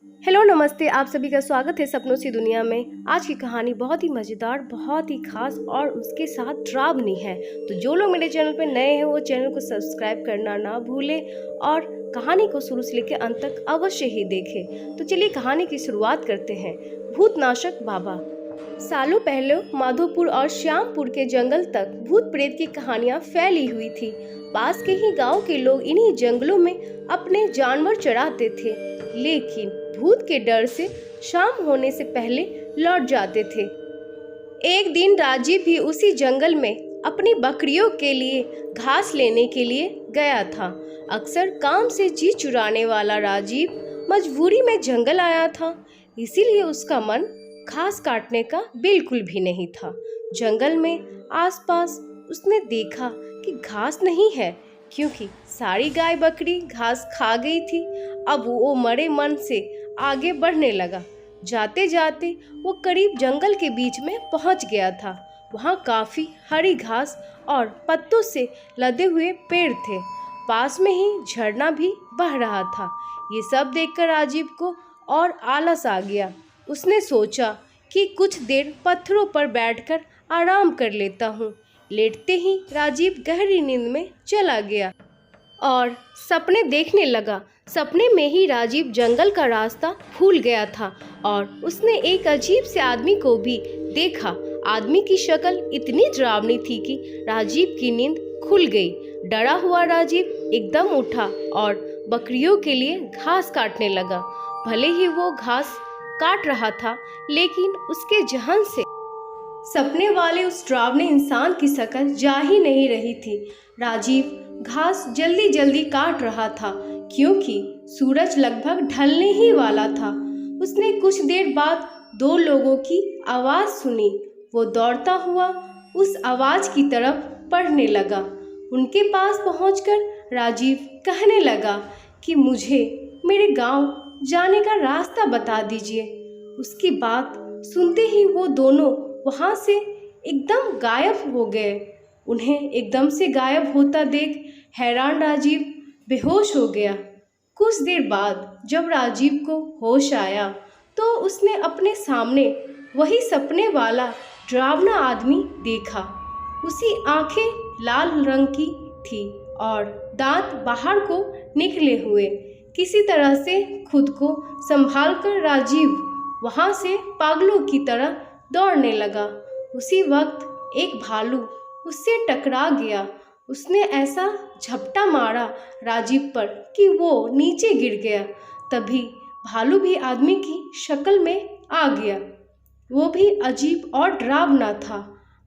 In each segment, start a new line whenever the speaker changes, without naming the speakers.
Hello नमस्ते, आप सभी का स्वागत है सपनों की दुनिया में। आज की कहानी बहुत ही मज़ेदार, बहुत ही खास और उसके साथ डरावनी है। तो जो लोग मेरे चैनल पर नए हैं वो चैनल को सब्सक्राइब करना ना भूलें और कहानी को शुरू से लेकर अंत तक अवश्य ही देखें। तो चलिए कहानी की शुरुआत करते हैं। भूतनाशक बाबा। सालों पहले माधोपुर और श्यामपुर के जंगल तक भूत प्रेत की कहानियां फैली हुई थी। पास के ही गांव के लोग इन्हीं जंगलों में अपने जानवर चराते थे, लेकिन भूत के डर से शाम होने से पहले लौट जाते थे। एक दिन राजीव भी उसी जंगल में अपनी बकरियों के लिए घास लेने के लिए गया था। अक्सर काम से जी चुराने वाला राजीव मजबूरी में जंगल आया था, इसीलिए उसका मन घास काटने का बिल्कुल भी नहीं था। जंगल में आसपास उसने देखा कि घास नहीं है, क्योंकि सारी गाय बकरी घास खा गई थी। अब वो मरे मन से आगे बढ़ने लगा। जाते जाते वो करीब जंगल के बीच में पहुंच गया था। वहां काफी हरी घास और पत्तों से लदे हुए पेड़ थे। पास में ही झरना भी बह रहा था। ये सब देखकर राजीव को और आलस आ गया। उसने सोचा कि कुछ देर पत्थरों पर बैठकर आराम कर लेता हूँ। लेटते ही राजीव गहरी नींद में चला गया और सपने देखने लगा। सपने में ही राजीव जंगल का रास्ता भूल गया था और उसने एक अजीब से आदमी को भी देखा। आदमी की शक्ल इतनी डरावनी थी कि राजीव की नींद खुल गई। डरा हुआ राजीव एकदम उठा और बकरियों के लिए घास काटने लगा। भले ही वो घास काट रहा था, लेकिन उसके जहन से सपने वाले उस डरावने इंसान की शक्ल जा ही नहीं रही थी। राजीव घास जल्दी जल्दी काट रहा था, क्योंकि सूरज लगभग ढलने ही वाला था। उसने कुछ देर बाद दो लोगों की आवाज़ सुनी। वो दौड़ता हुआ उस आवाज़ की तरफ बढ़ने लगा। उनके पास पहुंचकर राजीव कहने लगा कि मुझे मेरे गांव जाने का रास्ता बता दीजिए। उसकी बात सुनते ही वो दोनों वहां से एकदम गायब हो गए। उन्हें एकदम से गायब होता देख हैरान राजीव बेहोश हो गया। कुछ देर बाद जब राजीव को होश आया तो उसने अपने सामने वही सपने वाला डरावना आदमी देखा। उसकी आंखें लाल रंग की थी और दांत बाहर को निकले हुए। किसी तरह से खुद को संभालकर राजीव वहां से पागलों की तरह दौड़ने लगा। उसी वक्त एक भालू उससे टकरा गया। उसने ऐसा झपटा मारा राजीव पर कि वो नीचे गिर गया। तभी भालू भी आदमी की शक्ल में आ गया। वो भी अजीब और डरावना था।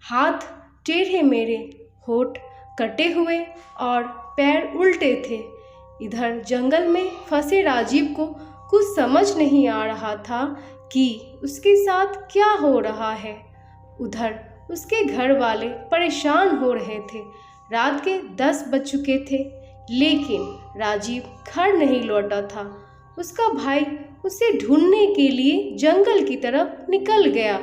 हाथ टेढ़े मेढ़े, होठ कटे हुए और पैर उल्टे थे। इधर जंगल में फंसे राजीव को कुछ समझ नहीं आ रहा था कि उसके साथ क्या हो रहा है। उधर उसके घर वाले परेशान हो रहे थे। रात के 10 बज चुके थे, लेकिन राजीव घर नहीं लौटा था। उसका भाई उसे ढूंढने के लिए जंगल की तरफ निकल गया।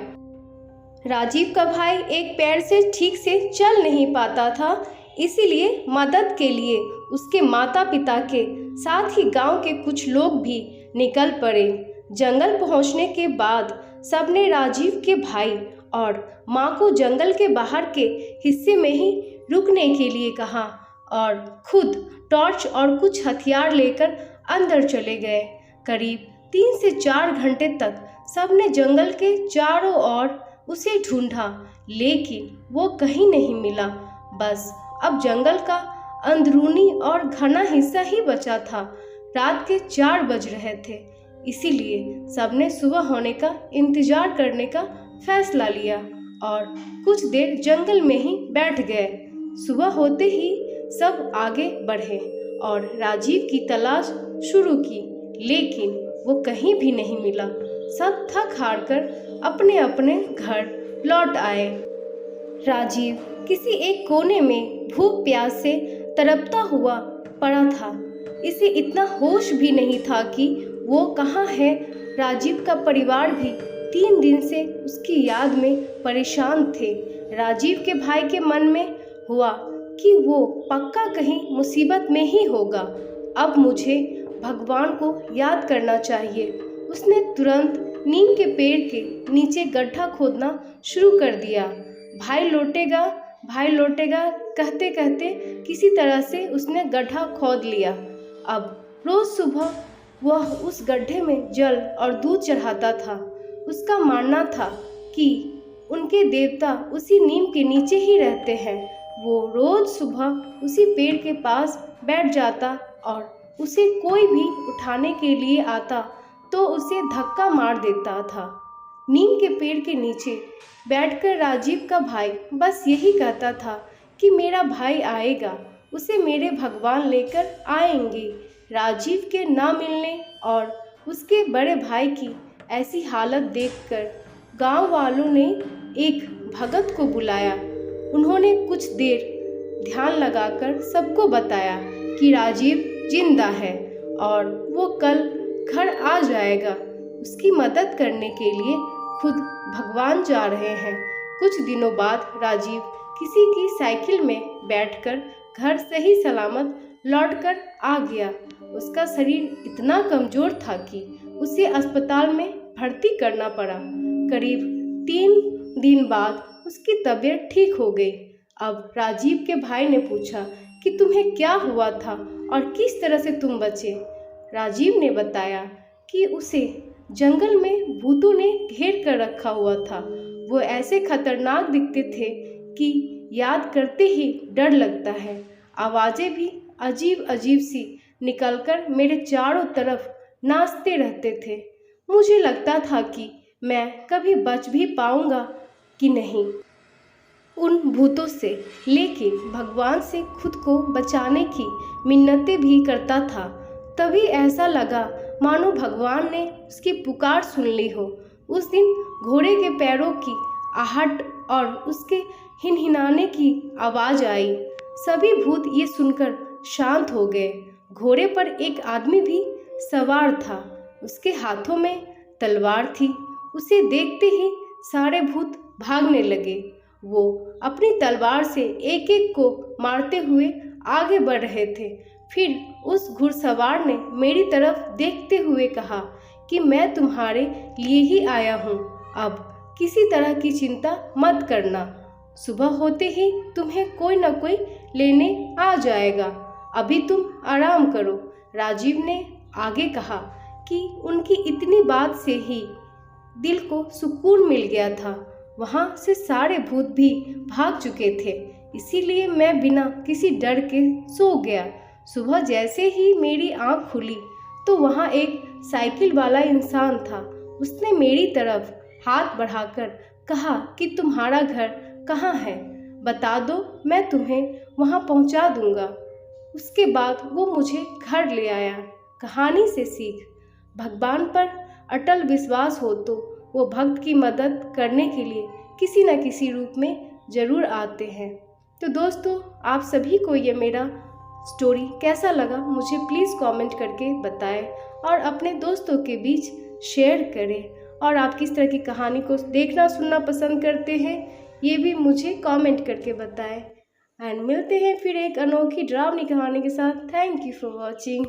राजीव का भाई एक पैर से ठीक से चल नहीं पाता था, इसीलिए मदद के लिए उसके माता पिता के साथ ही गांव के कुछ लोग भी निकल पड़े। जंगल पहुंचने के बाद सबने राजीव के भाई और माँ को जंगल के बाहर के हिस्से में ही रुकने के लिए कहा और खुद टॉर्च और कुछ हथियार लेकर अंदर चले गए। करीब 3 से 4 घंटे तक सबने जंगल के चारों ओर उसे ढूंढा, लेकिन वो कहीं नहीं मिला। बस अब जंगल का अंदरूनी और घना हिस्सा ही बचा था। रात के 4 बज रहे थे, इसीलिए सबने सुबह होने का इंतजार करने का फैसला लिया और कुछ देर जंगल में ही बैठ गए। सुबह होते ही सब आगे बढ़े और राजीव की तलाश शुरू की, लेकिन वो कहीं भी नहीं मिला। सब थक हार कर अपने अपने घर लौट आए। राजीव किसी एक कोने में भूख प्यास से तड़पता हुआ पड़ा था। इसे इतना होश भी नहीं था कि वो कहाँ है। राजीव का परिवार भी 3 दिन से उसकी याद में परेशान थे। राजीव के भाई के मन में हुआ कि वो पक्का कहीं मुसीबत में ही होगा। अब मुझे भगवान को याद करना चाहिए। उसने तुरंत नीम के पेड़ के नीचे गड्ढा खोदना शुरू कर दिया। भाई लौटेगा कहते कहते किसी तरह से उसने गड्ढा खोद लिया। अब रोज सुबह वह उस गड्ढे में जल और दूध चढ़ाता था। उसका मानना था कि उनके देवता उसी नीम के नीचे ही रहते हैं। वो रोज सुबह उसी पेड़ के पास बैठ जाता और उसे कोई भी उठाने के लिए आता तो उसे धक्का मार देता था। नीम के पेड़ के नीचे बैठकर राजीव का भाई बस यही कहता था कि मेरा भाई आएगा, उसे मेरे भगवान लेकर आएंगे। राजीव के ना मिलने और उसके बड़े भाई की ऐसी हालत देखकर गांव वालों ने एक भगत को बुलाया। उन्होंने कुछ देर ध्यान लगाकर सबको बताया कि राजीव जिंदा है और वो कल घर आ जाएगा। उसकी मदद करने के लिए खुद भगवान जा रहे हैं। कुछ दिनों बाद राजीव किसी की साइकिल में बैठकर घर सही सलामत लौटकर आ गया। उसका शरीर इतना कमज़ोर था कि उसे अस्पताल में भर्ती करना पड़ा। करीब 3 दिन बाद उसकी तबीयत ठीक हो गई। अब राजीव के भाई ने पूछा कि तुम्हें क्या हुआ था और किस तरह से तुम बचे। राजीव ने बताया कि उसे जंगल में भूतों ने घेर कर रखा हुआ था। वो ऐसे खतरनाक दिखते थे कि याद करते ही डर लगता है। आवाज़ें भी अजीब अजीब सी निकलकर मेरे चारों तरफ नाचते रहते थे। मुझे लगता था कि मैं कभी बच भी पाऊंगा कि नहीं उन भूतों से, लेकिन भगवान से खुद को बचाने की मिन्नतें भी करता था। तभी ऐसा लगा मानो भगवान ने उसकी पुकार सुन ली हो। उस दिन घोड़े के पैरों की आहट और उसके हिनहिनाने की आवाज़ आई। सभी भूत ये सुनकर शांत हो गए। घोड़े पर एक आदमी भी सवार था। उसके हाथों में तलवार थी। उसे देखते ही सारे भूत भागने लगे। वो अपनी तलवार से एक एक को मारते हुए आगे बढ़ रहे थे। फिर उस घुड़सवार ने मेरी तरफ देखते हुए कहा कि मैं तुम्हारे लिए ही आया हूँ। अब किसी तरह की चिंता मत करना। सुबह होते ही तुम्हें कोई न कोई लेने आ जाएगा। अभी तुम आराम करो। राजीव ने आगे कहा कि उनकी इतनी बात से ही दिल को सुकून मिल गया था। वहाँ से सारे भूत भी भाग चुके थे, इसीलिए मैं बिना किसी डर के सो गया। सुबह जैसे ही मेरी आँख खुली तो वहाँ एक साइकिल वाला इंसान था। उसने मेरी तरफ हाथ बढ़ाकर कहा कि तुम्हारा घर कहाँ है, बता दो, मैं तुम्हें वहाँ पहुँचा दूँगा। उसके बाद वो मुझे घर ले आया। कहानी से सीख, भगवान पर अटल विश्वास हो तो वो भक्त की मदद करने के लिए किसी न किसी रूप में ज़रूर आते हैं। तो दोस्तों, आप सभी को ये मेरा स्टोरी कैसा लगा मुझे प्लीज़ कमेंट करके बताएं और अपने दोस्तों के बीच शेयर करें। और आप किस तरह की कहानी को देखना सुनना पसंद करते हैं ये भी मुझे कमेंट करके बताएं। एंड मिलते हैं फिर एक अनोखी डरावनी कहानी के साथ। Thank you for watching.